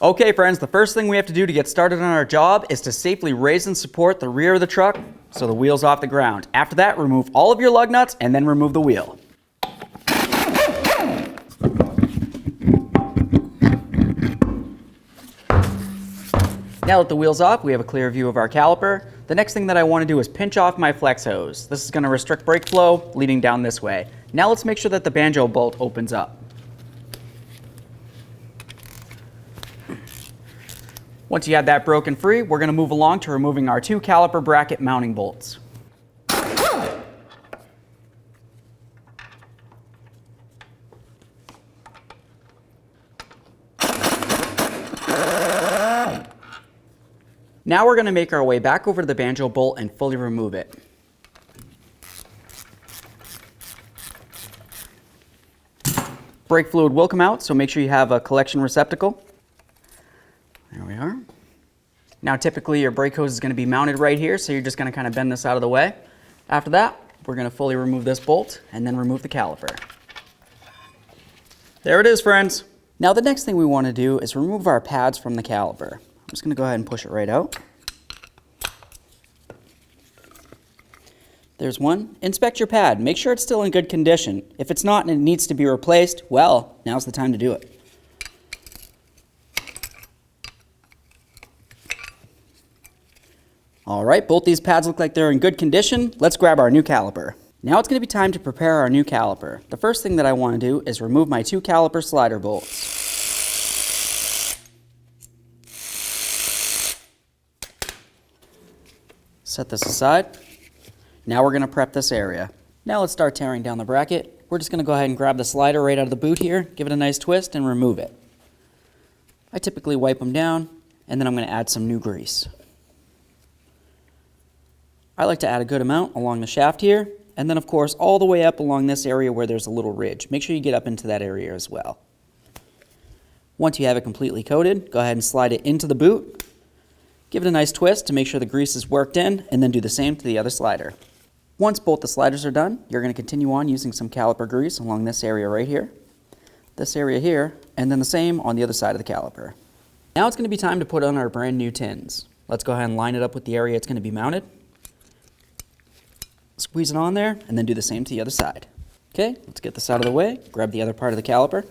Okay friends, the first thing we have to do to get started on our job is to safely raise and support the rear of the truck so the wheel's off the ground. After that, remove all of your lug nuts and then remove the wheel. Now that the wheel's off, we have a clear view of our caliper. The next thing that I want to do is pinch off my flex hose. This is going to restrict brake flow leading down this way. Now let's make sure that the banjo bolt opens up. Once you have that broken free, we're going to move along to removing our two caliper bracket mounting bolts. Now we're going to make our way back over to the banjo bolt and fully remove it. Brake fluid will come out, so make sure you have a collection receptacle. There we are. Now typically your brake hose is going to be mounted right here, so you're just going to kind of bend this out of the way. After that, we're going to fully remove this bolt and then remove the caliper. There it is, friends. Now the next thing we want to do is remove our pads from the caliper. I'm just going to go ahead and push it right out. There's one. Inspect your pad. Make sure it's still in good condition. If it's not and it needs to be replaced, well, now's the time to do it. All right, both these pads look like they're in good condition. Let's grab our new caliper. Now it's going to be time to prepare our new caliper. The first thing that I want to do is remove my two caliper slider bolts. Set this aside. Now we're going to prep this area. Now let's start tearing down the bracket. We're just going to go ahead and grab the slider right out of the boot here, give it a nice twist, and remove it. I typically wipe them down, and then I'm going to add some new grease. I like to add a good amount along the shaft here, and then of course all the way up along this area where there's a little ridge. Make sure you get up into that area as well. Once you have it completely coated, go ahead and slide it into the boot. Give it a nice twist to make sure the grease is worked in, and then do the same to the other slider. Once both the sliders are done, you're going to continue on using some caliper grease along this area right here, this area here, and then the same on the other side of the caliper. Now it's going to be time to put on our brand new tins. Let's go ahead and line it up with the area it's going to be mounted. Squeeze it on there, and then do the same to the other side. Okay, let's get this out of the way, grab the other part of the caliper.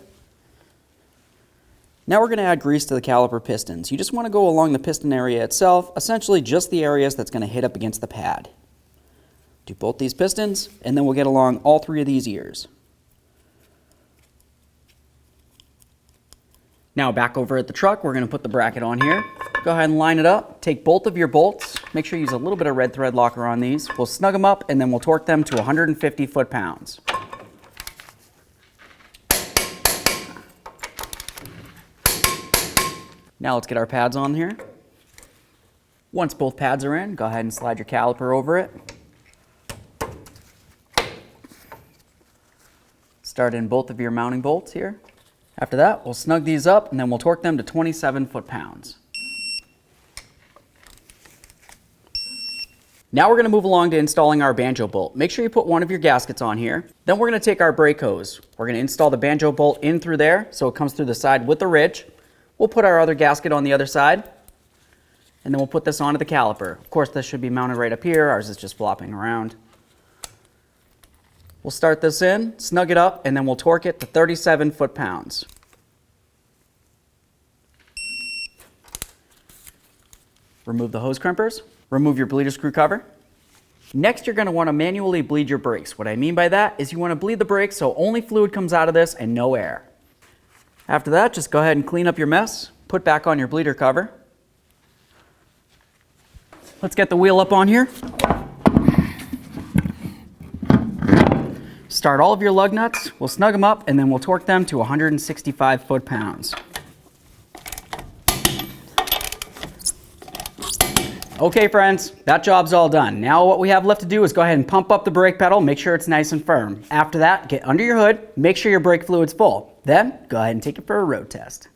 Now we're going to add grease to the caliper pistons. You just want to go along the piston area itself, essentially just the areas that's going to hit up against the pad. Do both these pistons, and then we'll get along all three of these ears. Now back over at the truck, we're going to put the bracket on here. Go ahead and line it up. Take both of your bolts. Make sure you use a little bit of red thread locker on these. We'll snug them up, and then we'll torque them to 150 foot-pounds. Now let's get our pads on here. Once both pads are in, go ahead and slide your caliper over it. Start in both of your mounting bolts here. After that, we'll snug these up, and then we'll torque them to 27 foot-pounds. Now we're going to move along to installing our banjo bolt. Make sure you put one of your gaskets on here. Then we're going to take our brake hose. We're going to install the banjo bolt in through there so it comes through the side with the ridge. We'll put our other gasket on the other side, and then we'll put this onto the caliper. Of course, this should be mounted right up here. Ours is just flopping around. We'll start this in, snug it up, and then we'll torque it to 37 foot-pounds. Remove the hose crimpers. Remove your bleeder screw cover. Next, you're going to want to manually bleed your brakes. What I mean by that is you want to bleed the brakes so only fluid comes out of this and no air. After that, just go ahead and clean up your mess. Put back on your bleeder cover. Let's get the wheel up on here. Start all of your lug nuts. We'll snug them up, and then we'll torque them to 165 foot-pounds. Okay friends, that job's all done. Now what we have left to do is go ahead and pump up the brake pedal, make sure it's nice and firm. After that, get under your hood, make sure your brake fluid's full. Then, go ahead and take it for a road test.